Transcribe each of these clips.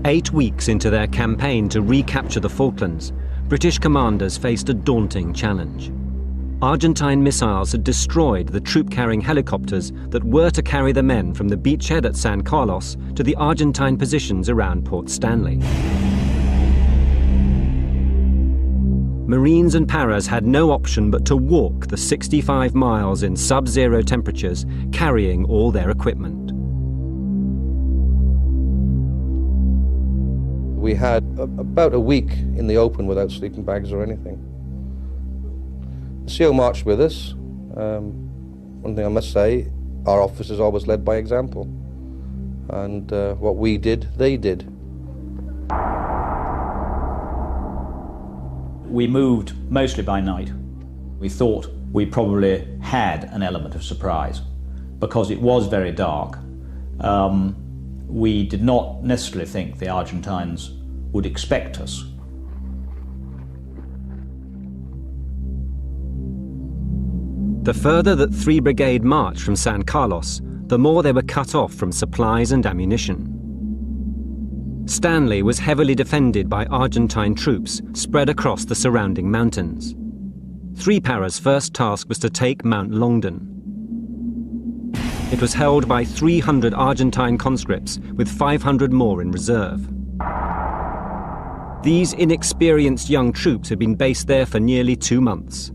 8 weeks into their campaign to recapture the Falklands, British commanders faced a daunting challenge. Argentine missiles had destroyed the troop-carrying helicopters that were to carry the men from the beachhead at San Carlos to the Argentine positions around Port Stanley. Marines and paras had no option but to walk the 65 miles in sub-zero temperatures, carrying all their equipment. We had about a week in the open without sleeping bags or anything. The CO marched with us. One thing I must say, our officers always led by example. And what we did, they did. We moved mostly by night. We thought we probably had an element of surprise because it was very dark. We did not necessarily think the Argentines would expect us. The further that 3 Brigade marched from San Carlos, the more they were cut off from supplies and ammunition. Stanley was heavily defended by Argentine troops spread across the surrounding mountains. 3 Para's first task was to take Mount Longdon. It was held by 300 Argentine conscripts with 500 more in reserve. These inexperienced young troops had been based there for nearly 2 months.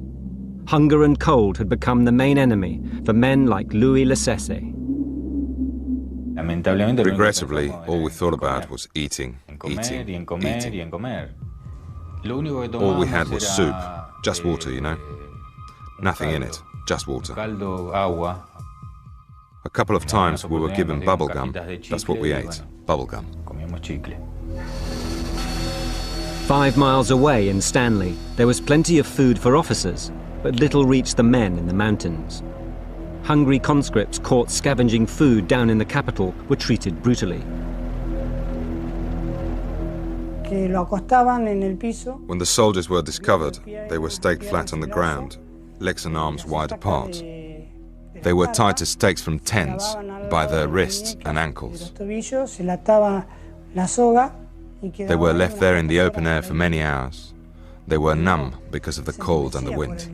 Hunger and cold had become the main enemy for men like Louis Lecese. Regrettably, all we thought about was eating, eating, eating. All we had was soup, just water, you know. Nothing in it, just water. A couple of times we were given bubble gum. That's what we ate, bubble gum. 5 miles away in Stanley, there was plenty of food for officers, but little reached the men in the mountains. Hungry conscripts caught scavenging food down in the capital were treated brutally. When the soldiers were discovered, they were staked flat on the ground, legs and arms wide apart. They were tied to stakes from tents by their wrists and ankles. They were left there in the open air for many hours. They were numb because of the cold and the wind.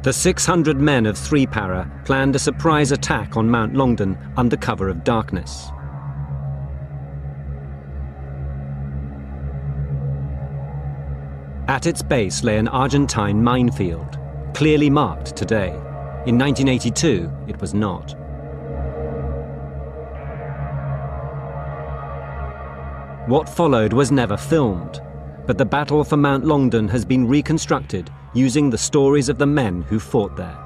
The 600 men of 3 Para planned a surprise attack on Mount Longdon under cover of darkness. At its base lay an Argentine minefield, clearly marked today. In 1982, it was not. What followed was never filmed, but the battle for Mount Longdon has been reconstructed using the stories of the men who fought there.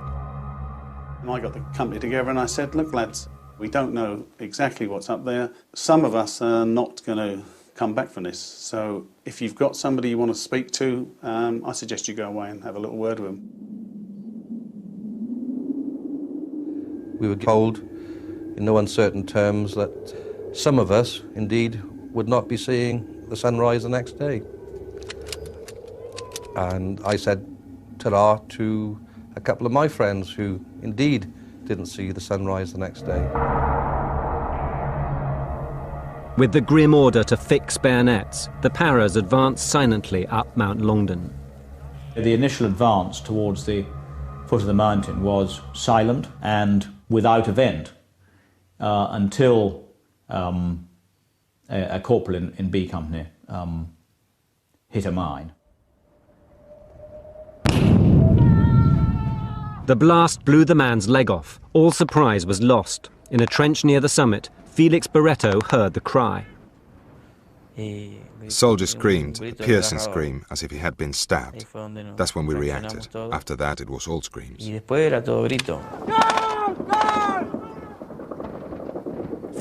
I got the company together and I said, look lads, we don't know exactly what's up there. Some of us are not going to come back from this, so if you've got somebody you want to speak to, I suggest you go away and have a little word with them. We were told in no uncertain terms that some of us, indeed, would not be seeing the sunrise the next day. And I said ta-ra to a couple of my friends who indeed didn't see the sunrise the next day. With the grim order to fix bayonets, the Paras advanced silently up Mount Longdon. The initial advance towards the foot of the mountain was silent and without event until a corporal in B Company hit a mine. The blast blew the man's leg off. All surprise was lost. In a trench near the summit, Felix Barreto heard the cry. The soldier screamed, a piercing scream, as if he had been stabbed. That's when we reacted. After that, it was all screams.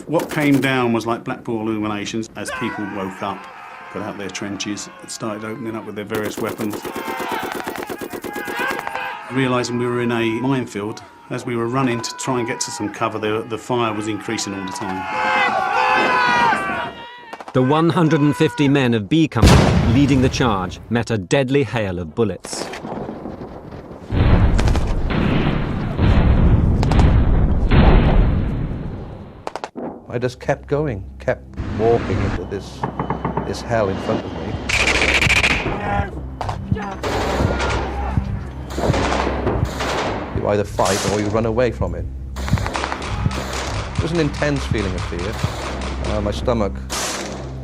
What came down was like black ball illuminations as people woke up, got out their trenches, and started opening up with their various weapons. Realising we were in a minefield, as we were running to try and get to some cover, the fire was increasing all the time. The 150 men of B Company leading the charge met a deadly hail of bullets. I just kept going, kept walking into this hell in front of me. You either fight or you run away from it. It was an intense feeling of fear. My stomach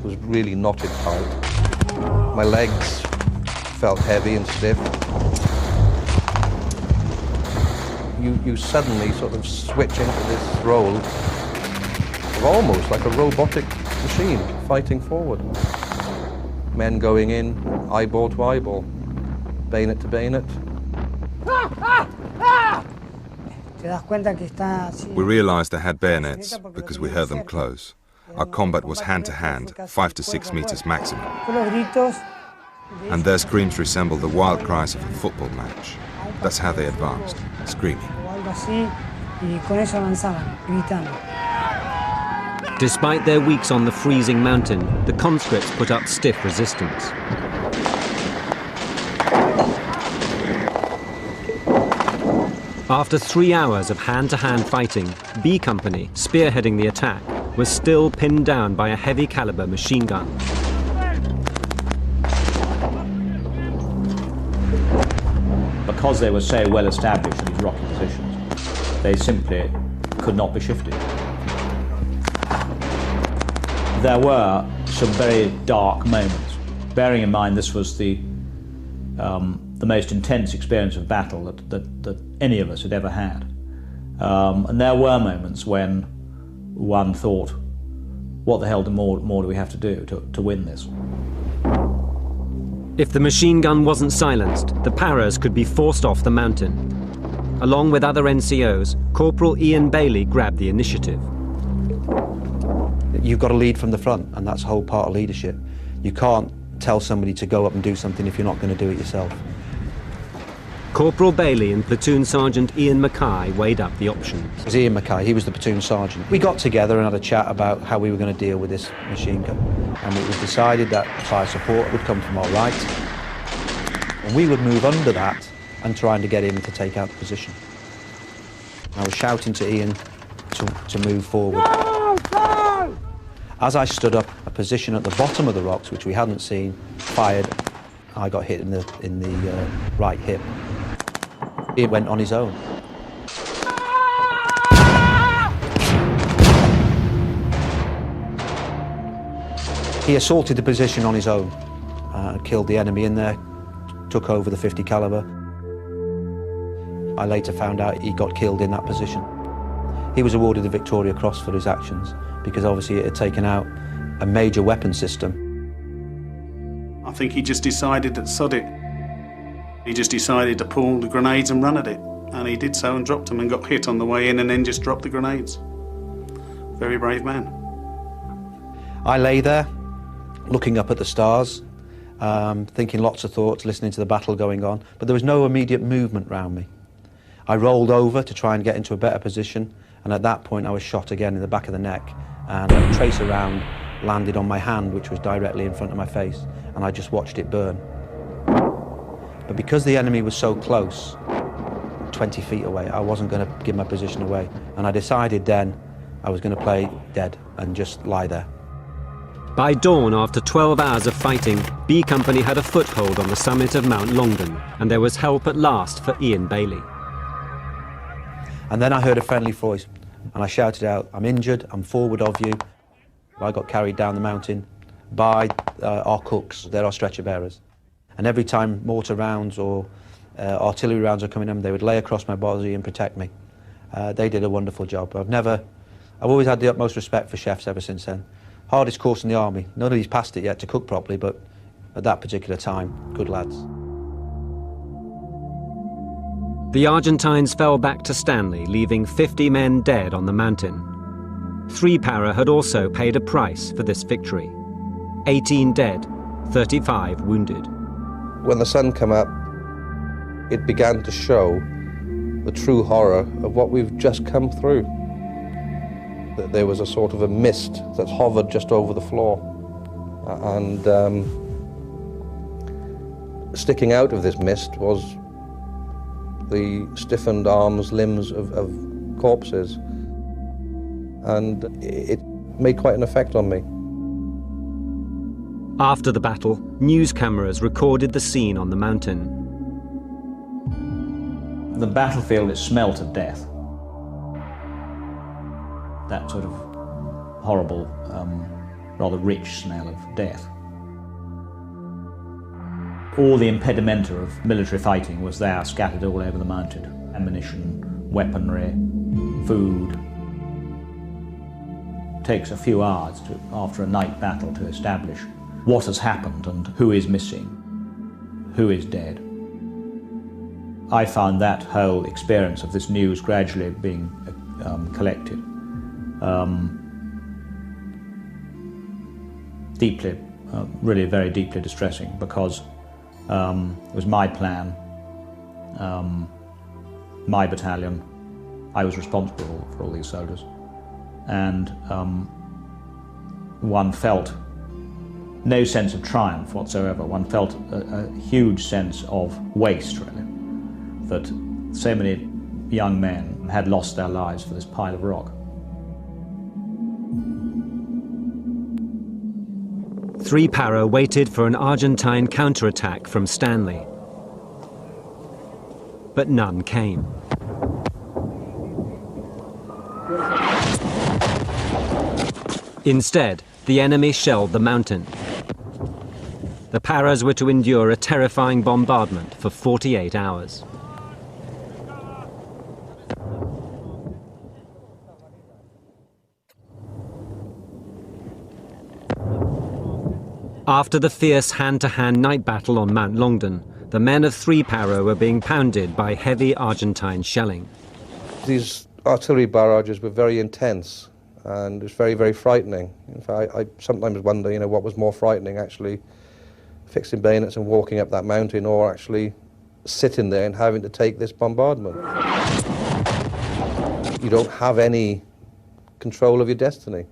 was really knotted tight. My legs felt heavy and stiff. You suddenly sort of switch into this role of almost like a robotic machine fighting forward. Men going in, eyeball to eyeball, bayonet to bayonet. We realized they had bayonets because we heard them close. Our combat was hand-to-hand, 5 to 6 meters maximum. And their screams resembled the wild cries of a football match. That's how they advanced, screaming. Despite their weeks on the freezing mountain, the conscripts put up stiff resistance. After 3 hours of hand-to-hand fighting, B Company, spearheading the attack, was still pinned down by a heavy caliber machine gun. Because they were so well established in these rocky positions, they simply could not be shifted. There were some very dark moments. Bearing in mind this was the most intense experience of battle that any of us had ever had. And there were moments when one thought, what the hell more do we have to do to win this? If the machine gun wasn't silenced, the paras could be forced off the mountain. Along with other NCOs, Corporal Ian Bailey grabbed the initiative. You've got to lead from the front, and that's the whole part of leadership. You can't tell somebody to go up and do something if you're not going to do it yourself. Corporal Bailey and Platoon Sergeant Ian Mackay weighed up the options. It was Ian Mackay, he was the platoon sergeant. We got together and had a chat about how we were going to deal with this machine gun. And it was decided that fire support would come from our right, and we would move under that and trying to get him to take out the position. I was shouting to Ian to move forward. As I stood up, a position at the bottom of the rocks, which we hadn't seen, fired. I got hit in the right hip. He went on his own. He assaulted the position on his own, killed the enemy in there, took over the 50 caliber. I later found out he got killed in that position. He was awarded the Victoria Cross for his actions because obviously it had taken out a major weapon system. I think he just decided that sod it. He just decided to pull the grenades and run at it. And he did so and dropped them and got hit on the way in and then just dropped the grenades. Very brave man. I lay there, looking up at the stars, thinking lots of thoughts, listening to the battle going on, but there was no immediate movement round me. I rolled over to try and get into a better position, and at that point I was shot again in the back of the neck, and a tracer round landed on my hand, which was directly in front of my face, and I just watched it burn. But because the enemy was so close, 20 feet away, I wasn't going to give my position away, and I decided then I was going to play dead and just lie there. By dawn, after 12 hours of fighting, B Company had a foothold on the summit of Mount Longdon, and there was help at last for Ian Bailey. And then I heard a friendly voice, and I shouted out, "I'm injured, I'm forward of you." I got carried down the mountain by our cooks, they're our stretcher bearers. And every time mortar rounds or artillery rounds are coming in, they would lay across my body and protect me. They did a wonderful job. I've always had the utmost respect for chefs ever since then. Hardest course in the army. Nobody's passed it yet to cook properly, but at that particular time, good lads. The Argentines fell back to Stanley, leaving 50 men dead on the mountain. 3 para had also paid a price for this victory. 18 dead, 35 wounded. When the sun came up, it began to show the true horror of what we've just come through. That there was a sort of a mist that hovered just over the floor. And sticking out of this mist was the stiffened arms, limbs of corpses. And it made quite an effect on me. After the battle, news cameras recorded the scene on the mountain. The battlefield, it smelt of death. That sort of horrible, rather rich smell of death. All the impedimenta of military fighting was there, scattered all over the mountain. Ammunition, weaponry, food. It takes a few hours after a night battle to establish what has happened and who is missing, who is dead. I found that whole experience of this news gradually being collected deeply, really very deeply distressing, because it was my plan, my battalion. I was responsible for all these soldiers, and one felt no sense of triumph whatsoever. One felt a huge sense of waste, really, that so many young men had lost their lives for this pile of rock. 3 Para waited for an Argentine counterattack from Stanley, but none came. Instead, the enemy shelled the mountain. The Paras were to endure a terrifying bombardment for 48 hours. After the fierce hand-to-hand night battle on Mount Longdon, the men of 3 Para were being pounded by heavy Argentine shelling. These artillery barrages were very intense, and it was very, very frightening. In fact, I sometimes wonder, what was more frightening, actually fixing bayonets and walking up that mountain, or actually sitting there and having to take this bombardment. You don't have any control of your destiny,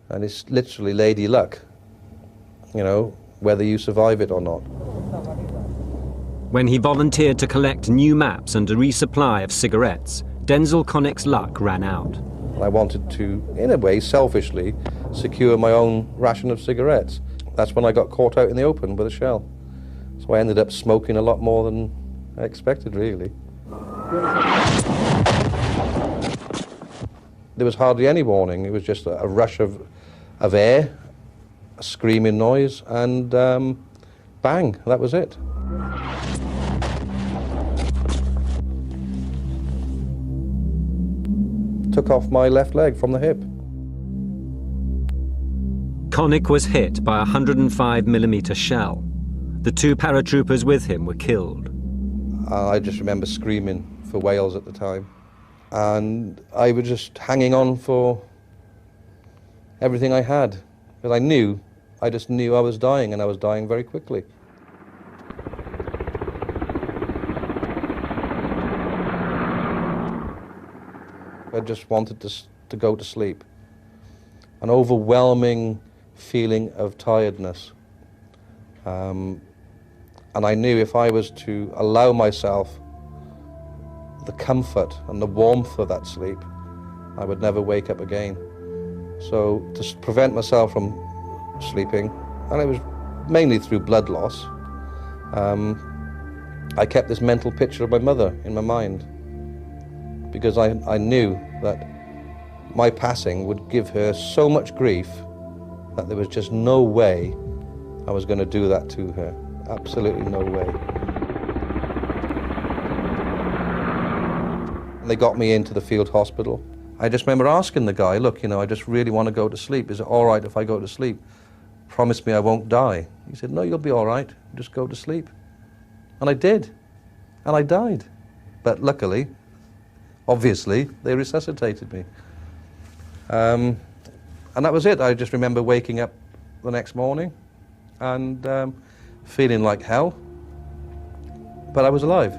and it's literally lady luck, whether you survive it or not. When he volunteered to collect new maps and a resupply of cigarettes, Denzel Connick's luck ran out. I wanted to, in a way, selfishly, secure my own ration of cigarettes. That's when I got caught out in the open with a shell. So I ended up smoking a lot more than I expected, really. There was hardly any warning. It was just a rush of air, a screaming noise, and bang, that was it. Took off my left leg from the hip. Connick was hit by a 105mm shell. The 2 paratroopers with him were killed. I just remember screaming for Wales at the time. And I was just hanging on for everything I had. Because I just knew I was dying, and I was dying very quickly. I just wanted to go to sleep. An overwhelming feeling of tiredness. And I knew if I was to allow myself the comfort and the warmth of that sleep, I would never wake up again. So to prevent myself from sleeping, and it was mainly through blood loss, I kept this mental picture of my mother in my mind, because I knew that my passing would give her so much grief that there was just no way I was going to do that to her. Absolutely no way. They got me into the field hospital. I just remember asking the guy, look, I just really want to go to sleep. Is it all right if I go to sleep? Promise me I won't die. He said, no, you'll be all right. Just go to sleep. And I did. And I died. But luckily, obviously, they resuscitated me. And that was it. I just remember waking up the next morning and feeling like hell. But I was alive.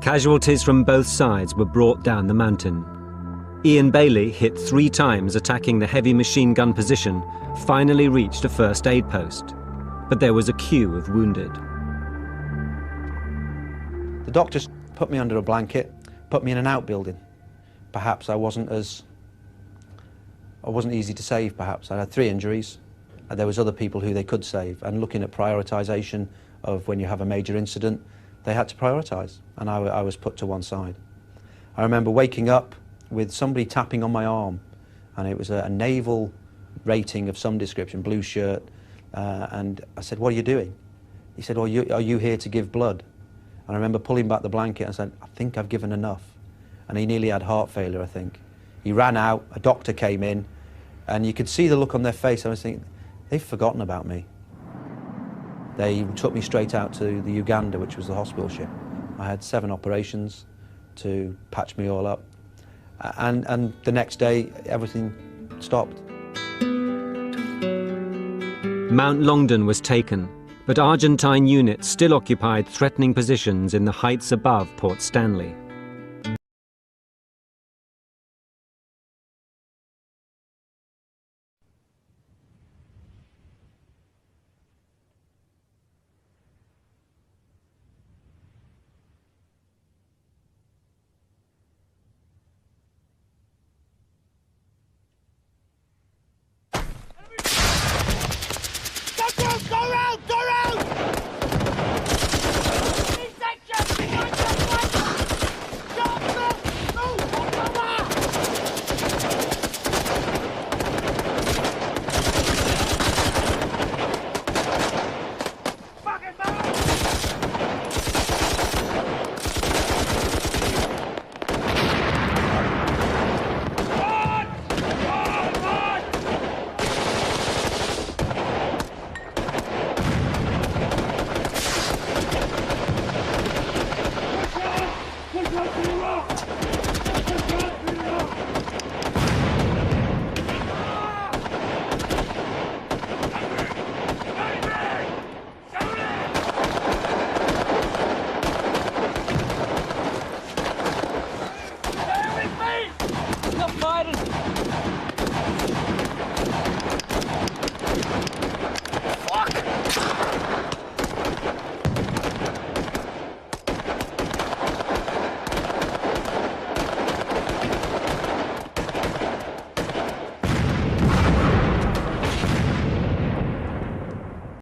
Casualties from both sides were brought down the mountain. Ian Bailey, hit 3 times attacking the heavy machine gun position, finally reached a first aid post. But there was a queue of wounded. The doctors put me under a blanket, put me in an outbuilding. Perhaps I wasn't as I wasn't easy to save, perhaps. I had 3 injuries, and there was other people who they could save. And looking at prioritisation of when you have a major incident, they had to prioritise, and I was put to one side. I remember waking up with somebody tapping on my arm, and it was a naval rating of some description, blue shirt, and I said, "What are you doing?" He said, "Are you here to give blood?" And I remember pulling back the blanket and said, "I think I've given enough." And he nearly had heart failure, I think. He ran out, a doctor came in, and you could see the look on their face. I was thinking, they've forgotten about me. They took me straight out to the Uganda, which was the hospital ship. I had 7 operations to patch me all up. And the next day, everything stopped. Mount Longdon was taken, but Argentine units still occupied threatening positions in the heights above Port Stanley.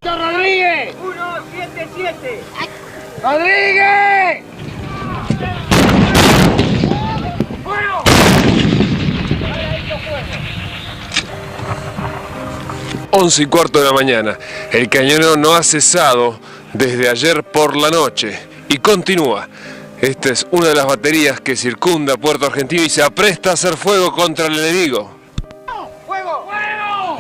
¡Rodríguez! 177. ¡Rodríguez! ¡Fuego! 11:15 de la mañana. El cañoneo no ha cesado desde ayer por la noche y continúa. Esta es una de las baterías que circunda Puerto Argentino y se apresta a hacer fuego contra el enemigo. ¡Fuego! ¡Fuego!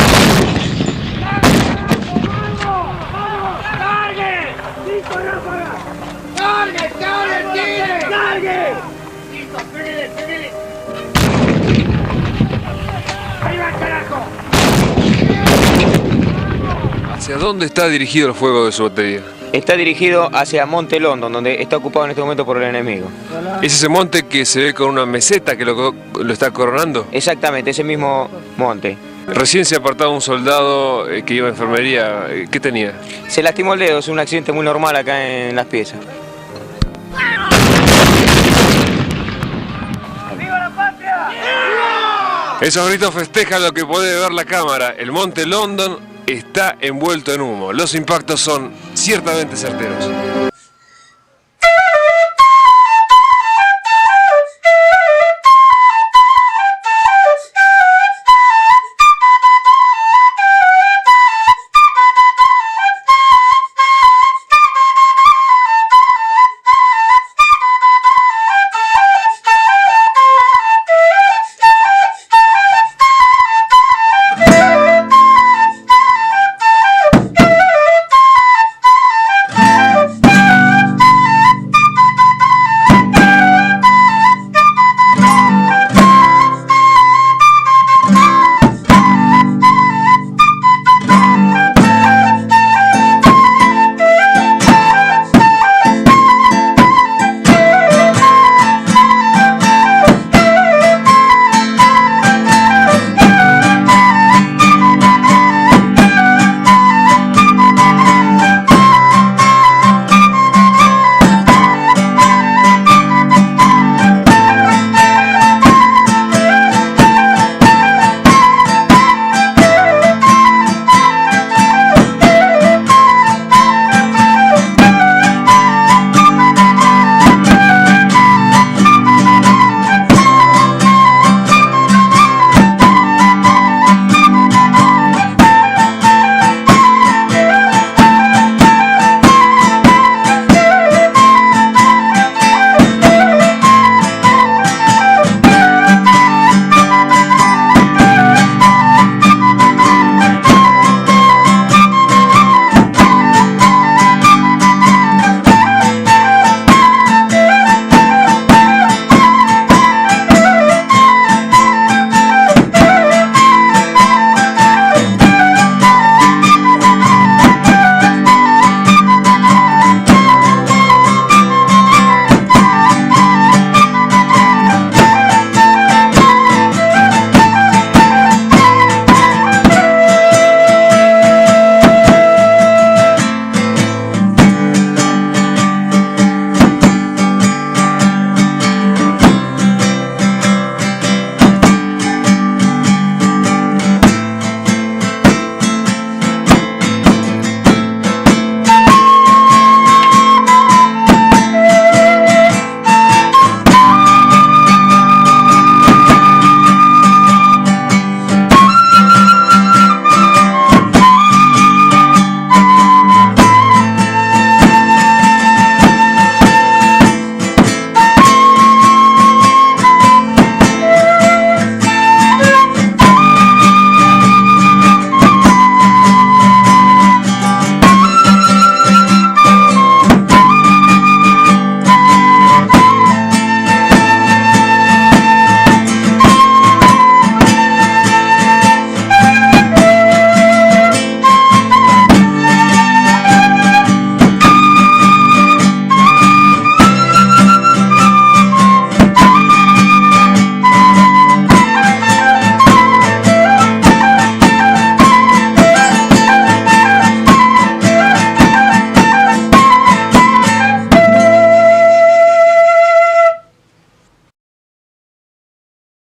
¡Cargue! ¡Cargue! ¡Tire! ¡Cargue! ¡Listo! ¡Pégale! ¡Pégale! ¡Ahí va, carajo! ¿Hacia dónde está dirigido el fuego de su batería? Está dirigido hacia Monte, Longdon, donde está ocupado en este momento por el enemigo. ¿Es ese monte que se ve con una meseta que lo está coronando? Exactamente, ese mismo monte. Recién se apartaba un soldado que iba a enfermería. ¿Qué tenía? Se lastimó el dedo, es un accidente muy normal acá en las piezas. ¡Viva la patria! Esos gritos festejan lo que puede ver la cámara. El monte Longdon está envuelto en humo. Los impactos son ciertamente certeros.